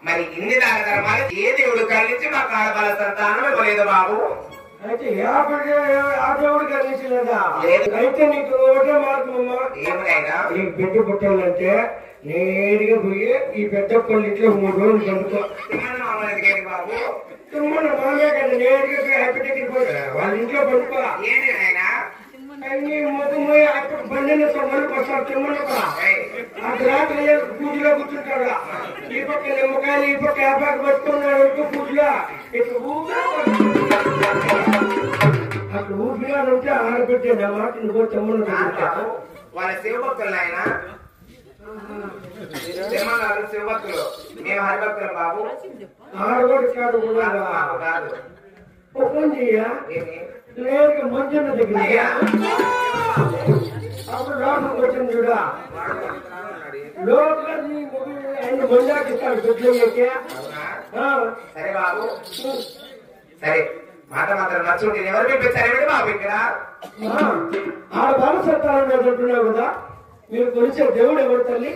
మరి ఇన్ని దాని ధర్మాలు ఏ దేవుడు కలిగించి మా కాడబల సంతానం ఇవ్వలేదు బాబు. అయితే ఆ దేవుడు కలిగించలేదా? అయితే నీకు ఒకటే మార్గం అమ్మా. ఏమైనా నీకు బిడ్డ పుట్టాలంటే నేరుగా పోయి ఈ పెద్ద పళ్ళు ఇట్లా 3 రోజులు పండుకో. బాబు తుమ్మన్న మామే కదా నేరుగా హ్యాపీ దగ్గర పోయి వాళ్ళ ఇంట్లో పండుకో. ఏంటి నాయనా మొత్తం పోయి అక్కడ బండిని మళ్ళీ వస్తారు తిమ్మన్న. ఆ రాత్రి పూజలో కూర్చుంటాడు. ఈ పక్క నిమ్మకాయలు ఈ పక్క యాపాకు పట్టుకున్నాడు పూజలో ఇట్లా ఊగా అక్కడ ఊపినాడంటే ఆడబెట్టాడు. ఆ మాట నువ్వు తిమ్మన్న వాళ్ళ శివభక్తులు ఆయన శివభక్తులు మేము హరిభక్తులు బాబు. ఆడబడి కాదు కూడా కాదు ఫోన్ చెయ్య నేరుగా మంజన్న దగ్గర అప్పుడు లోపలికి వచ్చింది చూడా. లోపల ఆయన మంజాకిస్తాడు పెద్దయ్యకి. సరే బాబు సరే మాట మాత్రం నచ్చుంటే ఎవరు పెంపించారు బాబు ఇక్కడ ఆడ బాల సత్తాలని అంటున్నావు కదా. మీరు కొలిచే దేవుడు ఎవరు తల్లి?